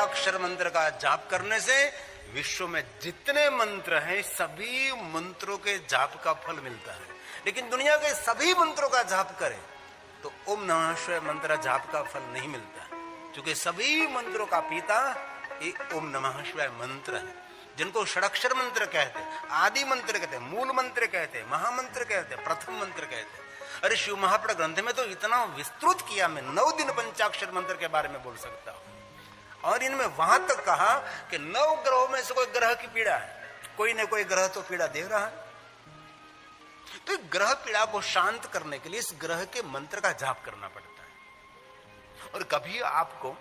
पंचाक्षर मंत्र का जाप करने से विश्व में जितने मंत्र हैं सभी मंत्रों के जाप का फल मिलता है। लेकिन दुनिया के सभी मंत्रों का जाप करें तो ओम नमः शिवाय मंत्र जाप का फल नहीं मिलता, क्योंकि सभी मंत्रों का पिता ये ओम नमः शिवाय मंत्र है, जिनको षडाक्षर मंत्र कहते हैं, आदि मंत्र कहते हैं, मूल मंत्र कहते हैं, महामंत्र कहते हैं, प्रथम मंत्र कहते हैं। अरे शिव महापुराण ग्रंथ में तो इतना विस्तृत किया, मैं 9 दिन पंचाक्षर मंत्र के बारे में बोल सकता हूं। और इनमें वहां तक कहा कि 9 ग्रहों में से कोई ग्रह की पीड़ा है, कोई न कोई ग्रह तो पीड़ा दे रहा है। तो ग्रह पीड़ा को शांत करने के लिए इस ग्रह के मंत्र का जाप करना पड़ता है। और कभी आपको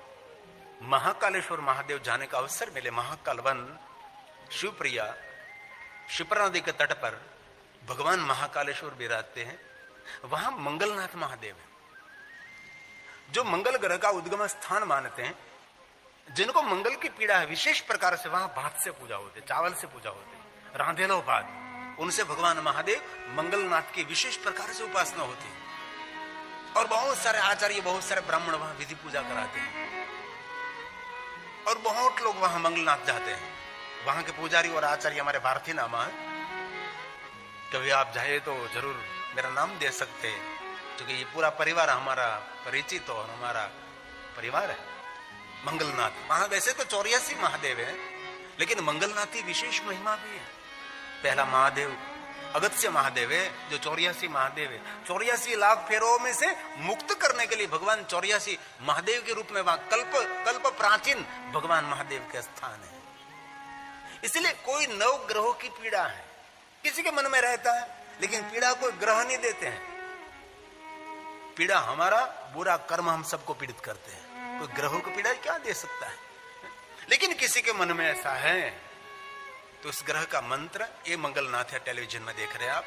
महाकालेश्वर महादेव जाने का अवसर मिले, महाकाल वन शिवप्रिया शिप्रा नदी के तट पर भगवान महाकालेश्वर विराजते हैं, वहां मंगलनाथ महादेव है, जो मंगल ग्रह का उद्गम स्थान मानते हैं। जिनको मंगल की पीड़ा है विशेष प्रकार से वहां भात से पूजा होती, चावल से पूजा होती, रांधे लो भात, उनसे भगवान महादेव मंगलनाथ की विशेष प्रकार से उपासना होती है। और बहुत सारे आचार्य, बहुत सारे ब्राह्मण वहां विधि पूजा कराते हैं और बहुत लोग वहां मंगलनाथ जाते हैं। वहां के पुजारी और आचार्य हमारे भारतीय नामा है, कभी आप चाहे तो जरूर मेरा नाम दे सकते हैं, क्योंकि ये पूरा परिवार हमारा परिचित और हमारा परिवार है। मंगलनाथ वहां वैसे तो 84 महादेव है, लेकिन मंगलनाथ की विशेष महिमा भी है। पहला महादेव अगस्त्य महादेव है, जो 84 महादेव है। 84 लाख फेरों में से मुक्त करने के लिए भगवान 84 महादेव के रूप में वहां कल्प प्राचीन भगवान महादेव के स्थान है। इसलिए कोई 9 ग्रहों की पीड़ा है, किसी के मन में रहता है, लेकिन पीड़ा कोई ग्रह नहीं देते हैं। पीड़ा हमारा बुरा कर्म हम सबको पीड़ित करते हैं, कोई ग्रहों की पीड़ा क्या दे सकता है। लेकिन किसी के मन में ऐसा है तो उस ग्रह का मंत्र, ये मंगलनाथ है, टेलीविजन में देख रहे हैं आप,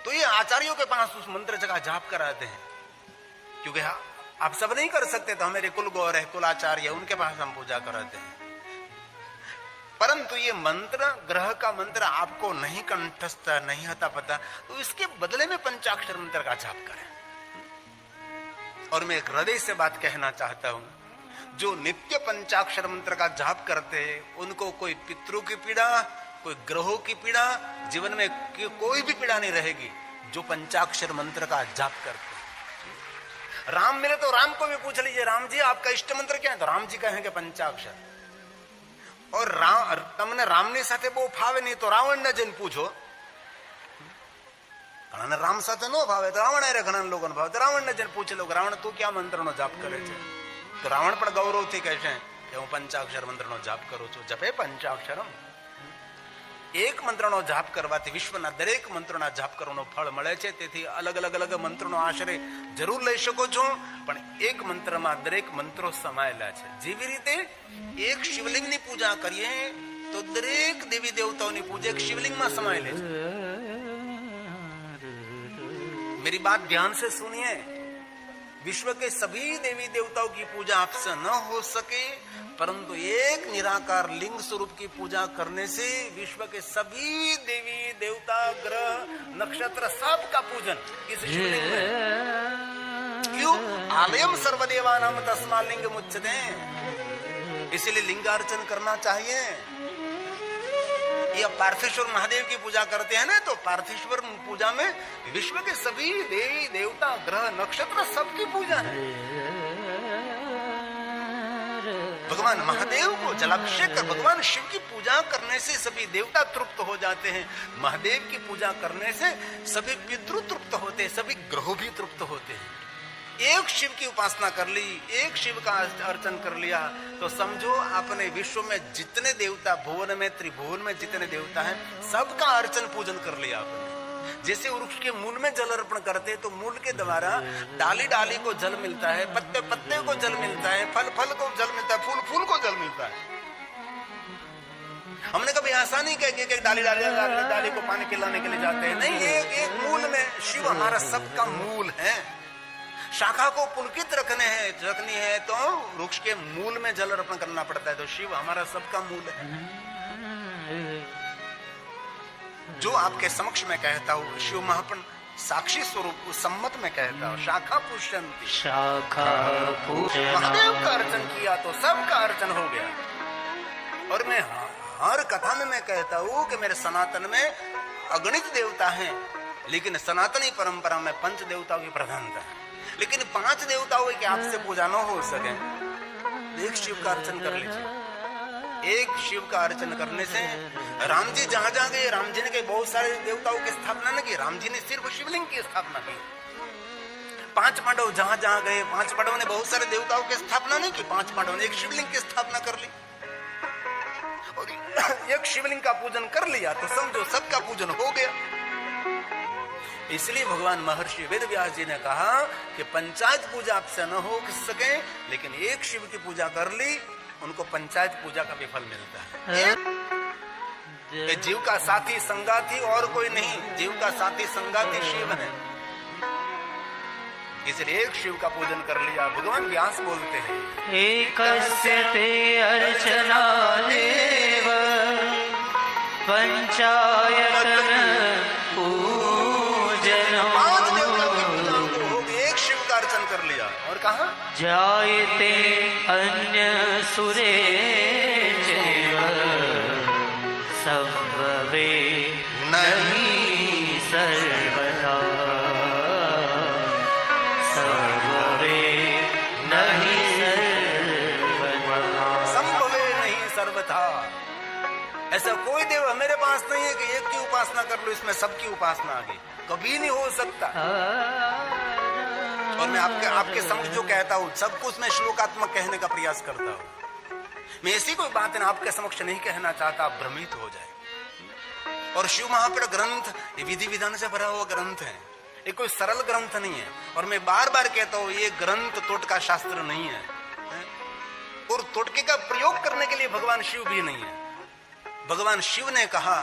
तो ये आचार्यों के पास उस मंत्र का जाप कराते हैं, क्योंकि आप सब नहीं कर सकते, तो हमारे कुल गौर है, कुलाचार्य, उनके पास हम पूजा कराते हैं। परंतु ये मंत्र, ग्रह का मंत्र आपको नहीं कंठस्थ, नहीं आता पता, तो इसके बदले में पंचाक्षर मंत्र का जाप करें। और मैं एक हृदय से बात कहना चाहता हूं, जो नित्य पंचाक्षर मंत्र का जाप करते हैं उनको कोई पितरों की पीड़ा, कोई ग्रहों की पीड़ा, जीवन में कोई भी पीड़ा नहीं रहेगी, जो पंचाक्षर मंत्र का जाप करते हैं। राम मिले तो राम को भी पूछ लीजिए, राम जी आपका इष्ट मंत्र क्या है, तो राम जी कहेंगे पंचाक्षर। और तमने रामनी साथे बो फावे नहीं तो रावण ने जन पूछो, घણા રામ સાથે નો ભાવે તો રાવણ અરે ઘણા લોકોને ભાવે, તો રાવણને જઈને પૂછી લો, રાવણ તું ક્યાં મંત્રનો જાપ કરે છે, તો રાવણ પણ ગૌરવથી કહે છે કે હું પંચાક્ષર મંત્રનો જાપ કરું છું. જપે પંચાક્ષરમ. એક મંત્રનો જાપ કરવાથી વિશ્વના દરેક મંત્રોના જાપ કરવાનો ફળ મળે છે. તેથી અલગ અલગ અલગ મંત્રોનો આશ્રય જરૂર લઈ શકો છો, પણ એક મંત્રમાં દરેક મંત્રો સમાયેલા છે. જેવી રીતે એક શિવલિંગની પૂજા કરીએ તો દરેક દેવી દેવતાઓની પૂજા એક શિવલિંગમાં સમાયેલી છે. मेरी बात ध्यान से सुनिए, विश्व के सभी देवी देवताओं की पूजा आपसे न हो सके, परंतु एक निराकार लिंग स्वरूप की पूजा करने से विश्व के सभी देवी देवता ग्रह नक्षत्र सबका पूजन इस शिवलिंग में. क्यों? आलयम सर्वदेवानाम तस्मात् लिंगम् उच्यते. इसलिए लिंगार्चन करना चाहिए. ये पार्थेश्वर महादेव की पूजा करते हैं ना, तो पार्थेश्वर पूजा में विश्व के सभी देवी देवता ग्रह नक्षत्र सबकी पूजा है. भगवान महादेव को जलाभिषेक कर भगवान शिव की पूजा करने से सभी देवता तृप्त हो जाते हैं. महादेव की पूजा करने से सभी पितृ तृप्त होते हैं, सभी ग्रह भी तृप्त होते हैं. एक शिव की उपासना कर ली, एक शिव का अर्चन कर लिया, तो समझो आपने विश्व में जितने देवता, भुवन में त्रिभुवन में जितने देवता हैं, सबका अर्चन पूजन कर लिया आपने. जैसे वृक्ष के मूल में जल अर्पण करते, तो मूल के द्वारा डाली डाली को जल मिलता है, पत्ते पत्ते को जल मिलता है, फल फल को जल मिलता है, फूल फूल को जल मिलता है. हमने कभी ऐसा नहीं कहा कि डाली डाली को पानी पिलाने के लिए जाते हैं. नहीं, एक मूल में शिव हमारा सबका मूल है. शाखा को पुलकित रखनी है तो वृक्ष के मूल में जल अर्पण करना पड़ता है. तो शिव हमारा सबका मूल है. जो आपके समक्ष में कहता हूं, शिव साक्षी स्वरूप उस सम्मत में कहता हूं, शाखा पुष्यंती, शाखा पूजना। महादेव का अर्चन किया तो सबका अर्चन हो गया। और मैं हर कथा में मैं कहता हूं कि मेरे सनातन में अगणित देवता हैं, लेकिन सनातनी परंपरा में पंच देवताओं की प्रधानता है। लेकिन 5 देवताओं की आपसे पूजा न हो सके, एक शिव का अर्चन कर लीजिए। एक शिव का अर्चन करने से, राम जी जहां जहां गए, राम जी ने कई बहुत सारे देवताओं की स्थापना न की, राम जी ने सिर्फ शिवलिंग की स्थापना की। 5 पांडव जहां जहां गए, 5 पांडवों ने बहुत सारे देवताओं की स्थापना नहीं की, 5 पांडवों ने एक शिवलिंग की स्थापना कर ली। और एक शिवलिंग का पूजन कर लिया तो समझो सबका पूजन हो गया। इसलिए भगवान महर्षि वेद व्यास जी ने कहा कि पंचायत पूजा आपसे न हो सके, लेकिन एक शिव की पूजा कर ली, उनको पंचायत पूजा का भी फल मिलता है। जीव का साथी संगाती और कोई नहीं, जीव का साथी संगाती शिव है। इसलिए एक शिव का पूजन कर लिया। भगवान व्यास बोलते हैं, एकस्य ते अर्चना देव पंचायतन पूजन। 5 देवताओं की पूजा हो गई, एक शिव का अर्चन कर लिया। और कहा, जायते अन्य सुरे सर्वे नहीं सर्वथा, सर्वे नहीं सर्वथा, संभवे नहीं सर्वथा। ऐसा कोई देव मेरे पास नहीं है कि एक की उपासना कर लो, इसमें सबकी उपासना आ गई, कभी नहीं हो सकता। और मैं आपके समक्ष जो कहता हूं सब कुछ मैं श्लोकात्मक कहने का प्रयास करता हूं। मैं ऐसी कोई बात आपके समक्ष नहीं कहना चाहता, आप भ्रमित हो जाए। और शिव महापुराण ग्रंथ ये विधि विधान से भरा हुआ ग्रंथ है, ये कोई सरल ग्रंथ नहीं है। और मैं बार बार कहता हूं ये ग्रंथ टोटका शास्त्र नहीं है, और टोटके का प्रयोग करने के लिए भगवान शिव भी नहीं है। भगवान शिव ने कहा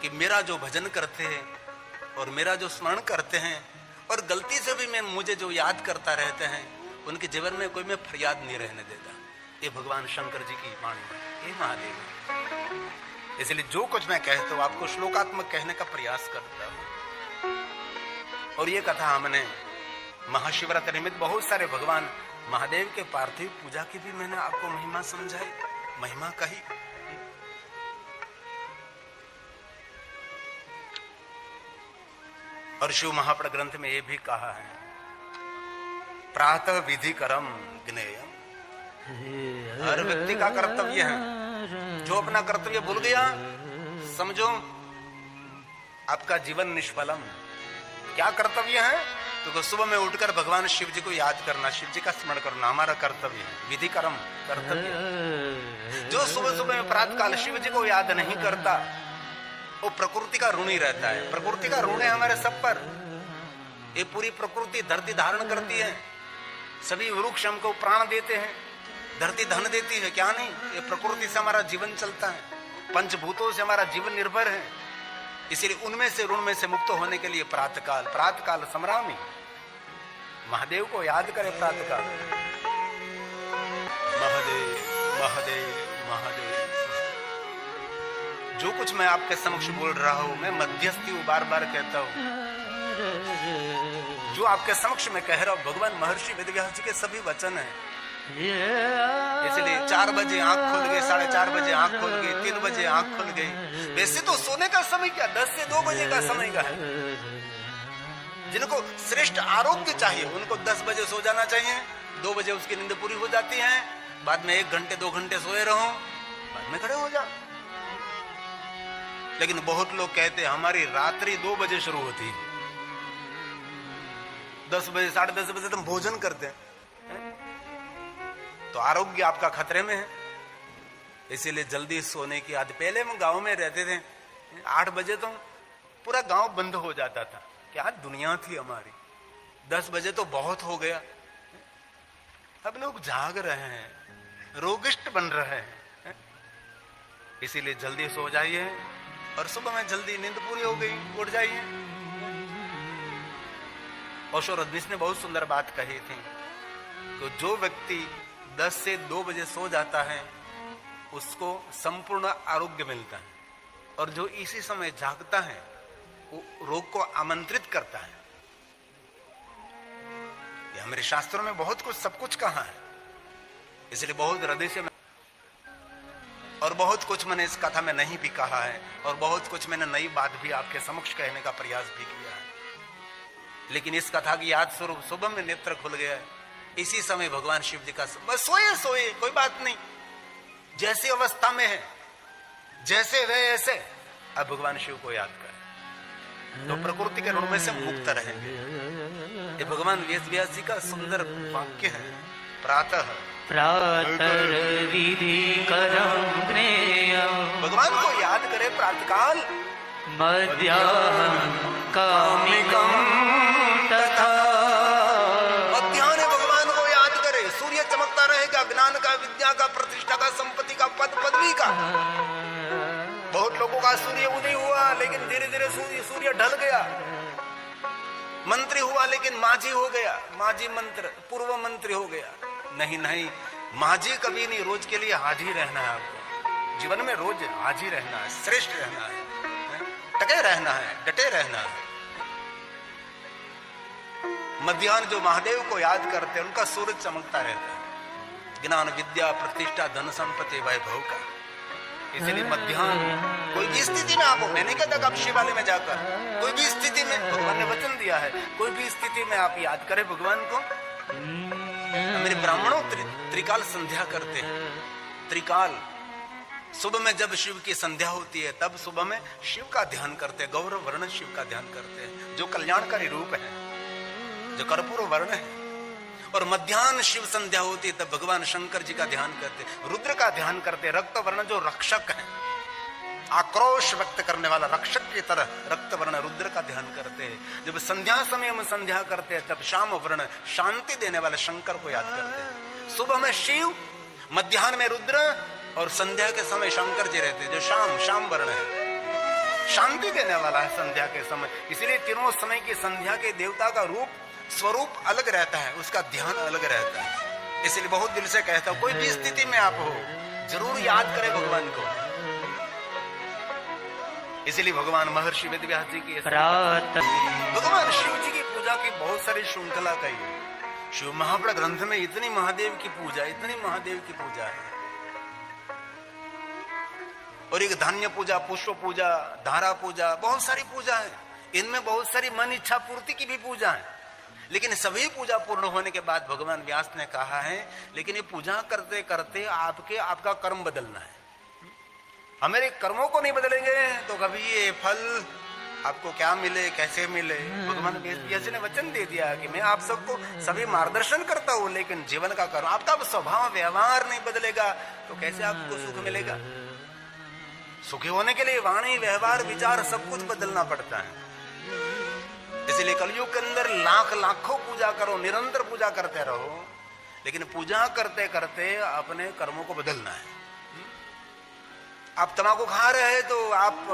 कि मेरा जो भजन करते हैं और मेरा जो स्मरण करते हैं और गलती से भी मैं मुझे जो याद करता रहते हैं, उनके जीवन में कोई मैं फरियाद नहीं रहने देता। ये भगवान शंकर जी की वाणी है, ये महादेव। इसलिए जो कुछ मैं कहता हूं आपको श्लोकात्मक कहने का प्रयास करता हूं। और ये कथा हमने महाशिवरात्रि निमित्त बहुत सारे भगवान महादेव के पार्थिव पूजा की भी मैंने आपको महिमा समझाई, महिमा कही। और शिव महापुराण ग्रंथ में यह भी कहा है, प्रातः विधि करम ज्ञेयम। हर व्यक्ति का कर्तव्य है, जो अपना कर्तव्य भूल गया समझो आपका जीवन निष्फलम। क्या कर्तव्य है? तो सुबह में उठकर भगवान शिव जी को याद करना, शिव जी का स्मरण करना हमारा कर्तव्य है, विधि कर्म कर्तव्य। जो सुबह सुबह में प्रातःकाल शिव जी को याद नहीं करता वो प्रकृति का ऋणी रहता है। प्रकृति का ऋण है हमारे सब पर। ये पूरी प्रकृति धरती धारण करती है, सभी वृक्ष हमको प्राण देते हैं, धरती धन देती है, क्या नहीं? ये प्रकृति से हमारा जीवन चलता है, पंचभूतों से हमारा जीवन निर्भर है। इसलिए उनमें से ऋण में से मुक्त होने के लिए प्रातःकाल, प्रातःकाल संग्रामी महादेव को याद करें। प्रातःकाल महादेव महादेव महादेव। जो कुछ मैं आपके समक्ष बोल रहा हूं मैं मध्यस्थी हूं, बार बार कहता हूं। जो आपके समक्ष में कह रहा हूं भगवान महर्षि वेदव्यास जी के सभी वचन हैं। इसलिए 4 बजे आंख खुल गई, 4:30 बजे आंख खुल गई, 3 बजे आंख खुल गई। वैसे तो सोने का समय क्या 10 से 2 बजे का समय का है। जिनको श्रेष्ठ आरोग्य चाहिए उनको 10 बजे सो जाना चाहिए, 2 बजे उसकी नींद पूरी हो जाती है, बाद में 1 घंटे 2 घंटे सोए रहो, बाद में खड़े हो जा। लेकिन बहुत लोग कहते हैं हमारी रात्रि 2 बजे शुरू होती है, 10 बजे 10:30 बजे तुम भोजन करते हैं, तो आरोग्य आपका खतरे में है। इसीलिए जल्दी सोने की आदत। पहले हम गांव में रहते थे, 8 बजे तो पूरा गांव बंद हो जाता था, क्या दुनिया थी हमारी। 10 बजे तो बहुत हो गया। अब लोग जाग रहे हैं, रोगिष्ट बन रहे हैं। इसीलिए जल्दी सो जाइए और सुबह में जल्दी नींद पूरी हो गई उठ जाइए। ओशो रजनीश ने बहुत सुंदर बात कही थी कि जो व्यक्ति 10 से 2 बजे सो जाता है उसको संपूर्ण आरोग्य मिलता है, और जो इसी समय जागता है रोग को आमंत्रित करता है। ये हमारे शास्त्रों में बहुत कुछ, सब कुछ कहा है, इसलिए बहुत हृदय से और बहुत कुछ मैंने इस कथा में नहीं भी कहा है और बहुत कुछ मैंने नई बात भी आपके समक्ष कहने का प्रयास भी किया है। लेकिन इस कथा की याद स्वरूप सुबह में नेत्र खुल गया है। इसी समय भगवान शिव जी का बस सोए सोए, कोई बात नहीं, जैसी अवस्था में है जैसे वे ऐसे, अब भगवान शिव को याद करें तो प्रकृति के ऋण में से मुक्त रहेंगे। ये भगवान वेद व्यास जी का सुंदर वाक्य है। प्रातः प्रातर्विधि करं ज्ञेयं भगवान को याद करे प्रातःकाल, मध्याह्नं कामिकं तथा मध्याह्न भगवान को याद करे। सूर्य चमकता रहेगा, ज्ञान का, विद्या का, प्रतिष्ठा का, संपत्ति का, पद पदवी का। बहुत लोगों का सूर्य उदय हुआ लेकिन धीरे धीरे सूर्य ढल गया। मंत्री हुआ लेकिन माझी हो गया, माझी मंत्र पूर्व मंत्री हो गया। नहीं नहीं, माझी कभी नहीं, रोज के लिए हाजिर रहना है आपको। जीवन में रोज हाजिर रहना है, श्रेष्ठ रहना है, टके रहना है, डटे रहना है। मध्याह्न जो महादेव को याद करते हैं उनका सूरज चमकता रहता है, ज्ञान, विद्या, प्रतिष्ठा, धन, संपत्ति, वैभव का। इसलिए मध्याह्न कोई भी स्थिति में आपको, मैंने कहता कि आप शिवालय में जाकर कोई भी स्थिति में, भगवान ने वचन दिया है, कोई भी स्थिति में आप याद करें भगवान को। मेरे ब्राह्मणों त्रिकाल संध्या करते हैं। त्रिकाल सुबह में जब शिव की संध्या होती है तब सुबह में शिव का ध्यान करते हैं, गौरव वर्ण शिव का ध्यान करते हैं जो कल्याणकारी रूप है, जो कर्पूर वर्ण है। और मध्याह्न शिव संध्या होती है तब भगवान शंकर जी का ध्यान करते, रुद्र का ध्यान करते, रक्त वर्ण जो रक्षक है, आक्रोश व्यक्त करने वाला रक्षक की तरह रक्त वर्ण रुद्र का ध्यान करते हैं। जब संध्या समय में संध्या करते हैं तब श्याम वर्ण शांति देने वाले शंकर को याद करते हैं। सुबह में शिव, मध्याह्न में रुद्र और संध्या के समय शंकर जी रहते हैं जो श्याम वर्ण है, शांति देने वाला है संध्या के समय। इसलिए तीनों समय की संध्या के देवता का रूप स्वरूप अलग रहता है, उसका ध्यान अलग रहता है। इसलिए बहुत दिल से कहता हूं, कोई भी स्थिति में आप हो जरूर याद करें भगवान को। इसलिए भगवान महर्षि वेद व्यास जी की भगवान शिव जी की पूजा की बहुत सारी श्रृंखला कही है। शिव महापुराण ग्रंथ में इतनी महादेव की पूजा, इतनी महादेव की पूजा है। और एक धान्य पूजा, पुष्प पूजा, धारा पूजा, बहुत सारी पूजा है। इनमें बहुत सारी मन इच्छा पूर्ति की भी पूजा है। लेकिन सभी पूजा पूर्ण होने के बाद भगवान व्यास ने कहा है, लेकिन ये पूजा करते करते आपका कर्म बदलना है। हमारे कर्मों को नहीं बदलेंगे तो कभी ये फल आपको क्या मिले, कैसे मिले। भगवान व्यास जी ने वचन दे दिया कि मैं आप सबको सभी मार्गदर्शन करता हूं, लेकिन जीवन का कर्म, आपका स्वभाव व्यवहार नहीं बदलेगा तो कैसे आपको सुख मिलेगा। सुखी होने के लिए वाणी, व्यवहार, विचार सब कुछ बदलना पड़ता है। इसलिए कलयुग के अंदर लाखों पूजा करो, निरंतर पूजा करते रहो, लेकिन पूजा करते करते अपने कर्मों को बदलना है। आप तंबाकू खा रहे हैं तो आप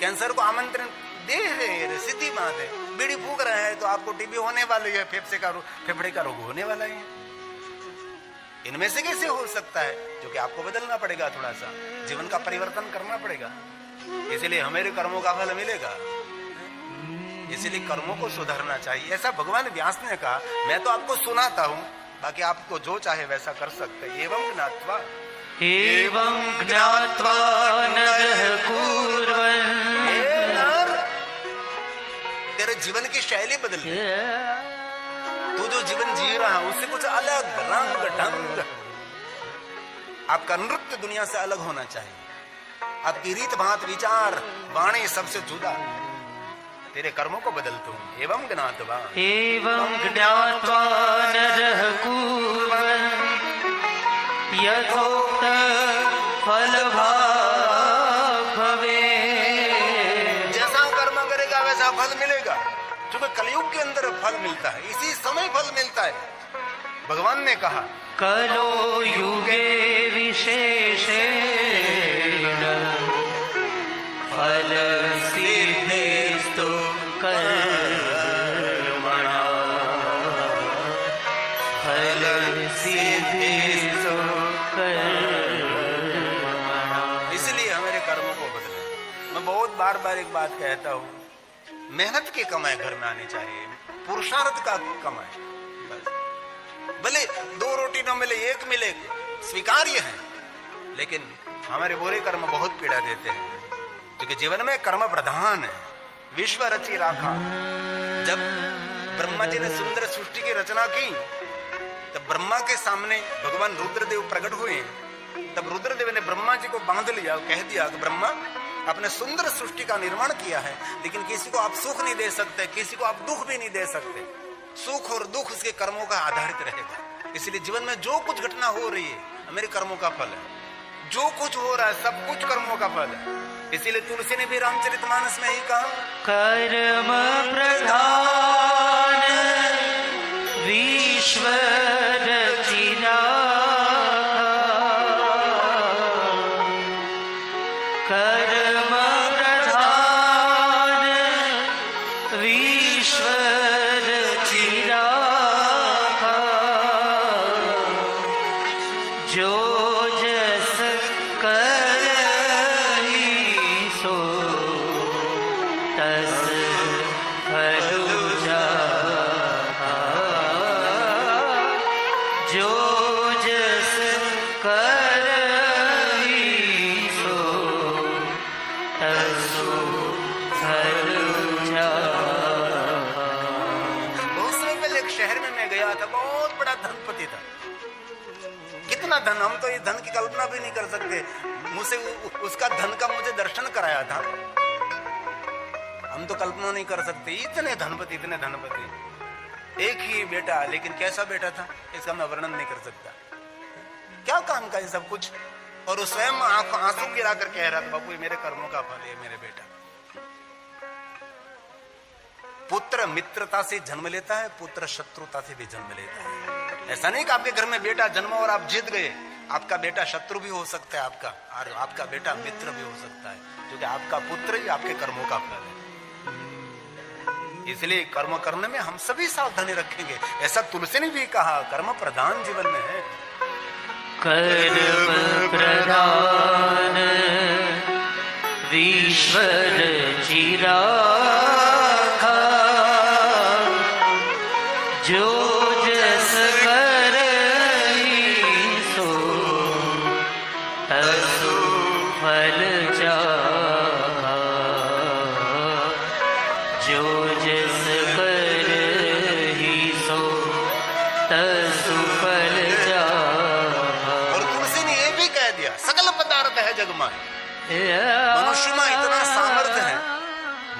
कैंसर को आमंत्रण दे रहे, सीधी बात है। बीड़ी फूक रहे हैं तो आपको टीबी होने वाली है, फेफड़े का रोग होने वाला है। इनमें से कैसे हो सकता है? जो कि आपको बदलना पड़ेगा, थोड़ा सा जीवन का परिवर्तन करना पड़ेगा। इसलिए हमारे कर्मों का फल मिलेगा, इसलिए कर्मों को सुधारना चाहिए। ऐसा भगवान व्यास ने कहा। मैं तो आपको सुनाता हूं, बाकी आपको जो चाहे वैसा कर सकते। एवं ज्ञात्वा नरः कुर्वन्, तेरे जीवन की शैली बदल गई। तू जो जीवन जी रहा है उससे कुछ अलग रंग ढंग। आपका नृत्य दुनिया से अलग होना चाहिए, आपकी रीत भात, विचार, वाणी सबसे जुदा। तेरे कर्मों को बदलता हूं। एवं ज्ञात्वा नरः कुर्वन् यथोक्त फलभाग् भवेत्। जैसा कर्म करेगा वैसा फल मिलेगा। क्योंकि कलयुग के अंदर फल मिलता है, इसी समय फल मिलता है। भगवान ने कहा कलो युगे विशेषेण फल सिद्धिस्तु कर्मणा, फल सिद्धिस्तु कर्मणा। इसलिए हमारे कर्मों को बदले। मैं बहुत बार एक बात कहता हूं, मेहनत की कमाई घर में आनी चाहिए, पुरुषार्थ का कमाई। बस भले 2 रोटी न मिले, 1 मिले, स्वीकार्य है, लेकिन हमारे बुरे कर्म बहुत पीड़ा देते हैं, क्योंकि जीवन में कर्म प्रधान है। विश्व रची राखा, जब ब्रह्मा जी ने सुंदर सृष्टि की रचना की, तब ब्रह्मा के सामने भगवान रुद्रदेव प्रकट हुए। तब रुद्रदेव ने ब्रह्मा जी को बांध लिया, कह दिया कि ब्रह्मा, आपने सुंदर सृष्टि का निर्माण किया है, लेकिन किसी को आप सुख नहीं दे सकते, किसी को आप दुख भी नहीं दे सकते। सुख और दुख उसके कर्मों का आधारित रहेगा। इसलिए जीवन में जो कुछ घटना हो रही है मेरे कर्मों का फल है, जो कुछ हो रहा है सब कुछ कर्मों का फल है। इसीलिए तुलसी ने भी रामचरितमानस में ही कहा, कर्म प्रधान विश्व रचिना, कर्म प्रधान विश्व रचिना, जो जस करहि सो तस फल जाहा, जो जस करहि सो तस फल जाहा। बहुत समय पहले एक शहर में मैं गया था, बहुत बड़ा धनपति था। कितना धन, हम तो ये धन की कल्पना भी नहीं कर सकते। मुझसे उसका धन का मुझे दर्शन कराया था, हम तो कल्पना नहीं कर सकते। इतने धनपति, इतने धनपति, एक ही बेटा, लेकिन कैसा बेटा था इसका मैं वर्णन नहीं कर सकता। क्या काम का ये सब कुछ, और वो स्वयं आंसू गिरा कर कह रहा था, बापू ये मेरे कर्मों का फल है, मेरे बेटा। पुत्र मित्रता से जन्म लेता है, पुत्र शत्रुता से भी जन्म लेता है। ऐसा नहीं कि आपके घर में बेटा जन्मा और आप जीत गए, आपका बेटा शत्रु भी हो सकता है आपका, और आपका बेटा मित्र भी हो सकता है, क्योंकि आपका पुत्र ही आपके कर्मों का फल है। इसलिए कर्म करने में हम सभी सावधानी रखेंगे। ऐसा तुलसी ने भी कहा, कर्म प्रधान जीवन में है। कर्म प्रधान विश्व रचिना, जो जस करहि सो तसु फल जाहा, जो जस करहि सो तसु फल जाहा। और तुलसी ने ये भी कह दिया, सकल पदार्थ है जग माय। मनुष्य में इतना सामर्थ्य है,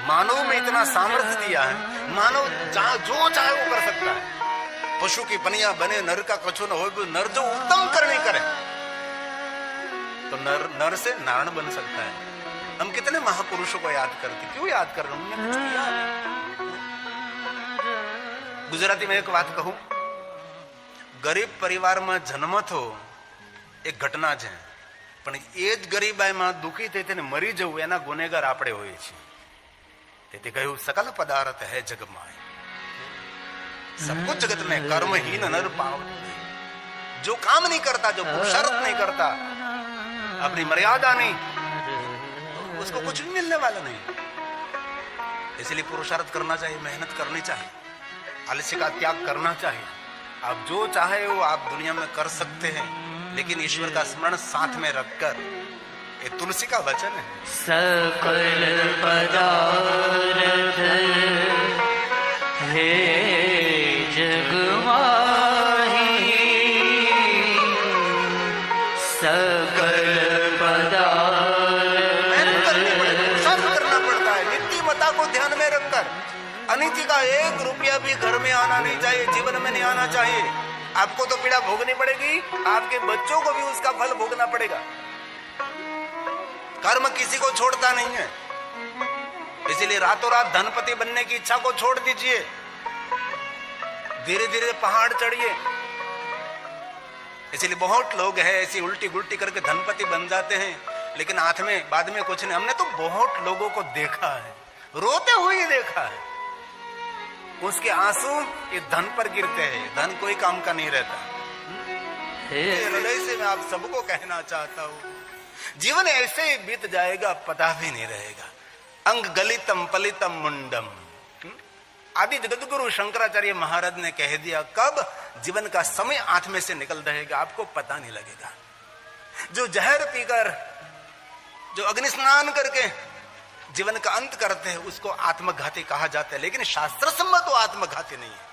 मानव में इतना सामर्थ्य दिया है, मानव जो चाहे वो कर सकता है। पशु की पनिया बने, नर का कछु न हो, नर जो उत्तम करने करे तो नर से नारायण बन सकता है। हम कितने महापुरुषों को याद करते, क्यों याद कर रहे हैं? उन्होंने कुछ किया है। गुजराती में एक बात कहूं, गरीब परिवार में जन्म थो एक घटना है, पण ए ज गरीबाईમાં દુખી થઈને મરી જવું એના ગુનેગાર આપણે હોઈએ છીએ। તેથી કહ્યું सकल पदार्थ है जग माय। सब कुछ जगत में कर्महीन नर पावत। जो काम नहीं करता, जो पुरुषार्थ नहीं करता, अपनी मर्यादा नहीं, तो उसको कुछ भी मिलने वाला नहीं। इसलिए पुरुषार्थ करना चाहिए, मेहनत करनी चाहिए, आलस्य का त्याग करना चाहिए। आप जो चाहे वो आप दुनिया में कर सकते हैं, लेकिन ईश्वर का स्मरण साथ में रखकर। ये तुलसी का वचन है। सकल पदार्थ हे जग माही, सकल पदार्थ। मेहनत करनी पड़ेगी, पुरुषार्थ करना पड़ता है, नीतिमत्ता को ध्यान में रखकर। अनिति का 1 रुपया भी घर में आना नहीं चाहिए, जीवन में नहीं आना चाहिए। आपको तो पीड़ा भोगनी पड़ेगी, आपके बच्चों को भी उसका फल भोगना पड़ेगा। कर्म किसी को छोड़ता नहीं है, इसीलिए रातों रात धनपति बनने की इच्छा को छोड़ दीजिए, धीरे धीरे पहाड़ चढ़िए। इसलिए बहुत लोग हैं ऐसी उल्टी गुल्टी करके धनपति बन जाते हैं, लेकिन हाथ में बाद में कुछ नहीं। हमने तो बहुत लोगों को देखा है, रोते हुए देखा है, उसके आंसू ये धन पर गिरते हैं, धन कोई काम का नहीं रहता। हृदय से मैं आप सबको कहना चाहता हूं, जीवन ऐसे ही बीत जाएगा, पता भी नहीं रहेगा। अंग गलितम पलितम मुंडम। आदि जगतगुरु शंकराचार्य महाराज ने कह दिया, कब जीवन का समय आंख में से निकल रहेगा आपको पता नहीं लगेगा। जो जहर पीकर, जो अग्नि स्नान करके जीवन का अंत करते हैं उसको आत्मघाती कहा जाता है, लेकिन शास्त्र सम्मत तो आत्मघाती नहीं है।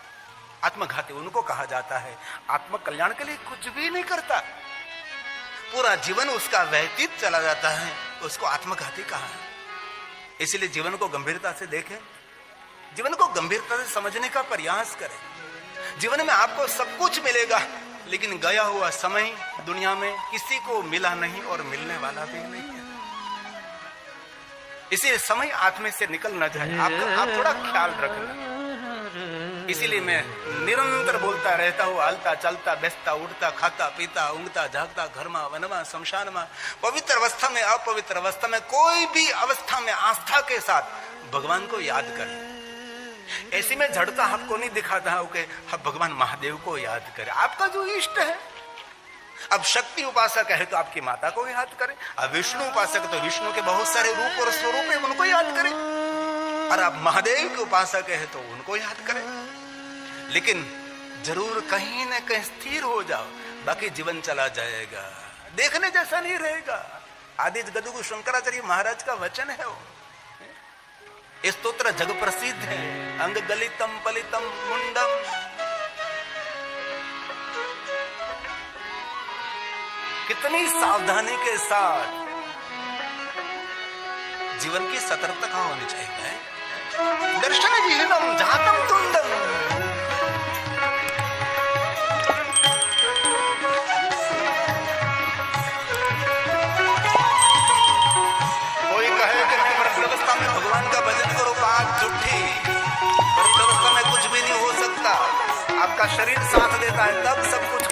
आत्मघाती उनको कहा जाता है आत्म कल्याण के लिए कुछ भी नहीं करता, पूरा जीवन उसका व्यतीत चला जाता है, उसको आत्मघाती कहा है। इसलिए जीवन को गंभीरता से देखें, जीवन को गंभीरता से समझने का प्रयास करें। जीवन में आपको सब कुछ मिलेगा, लेकिन गया हुआ समय दुनिया में किसी को मिला नहीं और मिलने वाला भी नहीं है। इसीलिए समय हाथ में से निकल ना जाए, आप थोड़ा ख्याल रखना। इसीलिए मैं निरंतर बोलता रहता हूँ, हलता चलता बैठता उठता खाता पीता ऊँगता जागता घर में वनमा शमशान में, पवित्र अवस्था में अपवित्र अवस्था में, कोई भी अवस्था में आस्था के साथ भगवान को याद करें। ऐसी में झड़ता आपको नहीं दिखाता है कि हम भगवान महादेव को याद करें, आपका जो इष्ट है। अब शक्ति उपासक है तो आपकी माता को याद करें, अब विष्णु उपासक तो विष्णु के बहुत सारे रूप और स्वरूप है उनको याद करें, और आप महादेव के उपासक है तो उनको याद करें। लेकिन जरूर कहीं न कहीं स्थिर हो जाओ, बाकी जीवन चला जाएगा, देखने जैसा नहीं रहेगा। आदि जगतगुरु शंकराचार्य महाराज का वचन है वो। ये स्तोत्र जग प्रसिद्ध है, अंग गलितम पलितम मुंडम। कितनी सावधानी के साथ जीवन की सतर्कता होनी चाहिए। दर्शन विहीनम जातम तुंदम। कोई कहे कि मैं वृद्धावस्था में भगवान का भजन करो, बात झूठी। वृद्धावस्था में कुछ भी नहीं हो सकता, आपका शरीर साथ देता है तब सब कुछ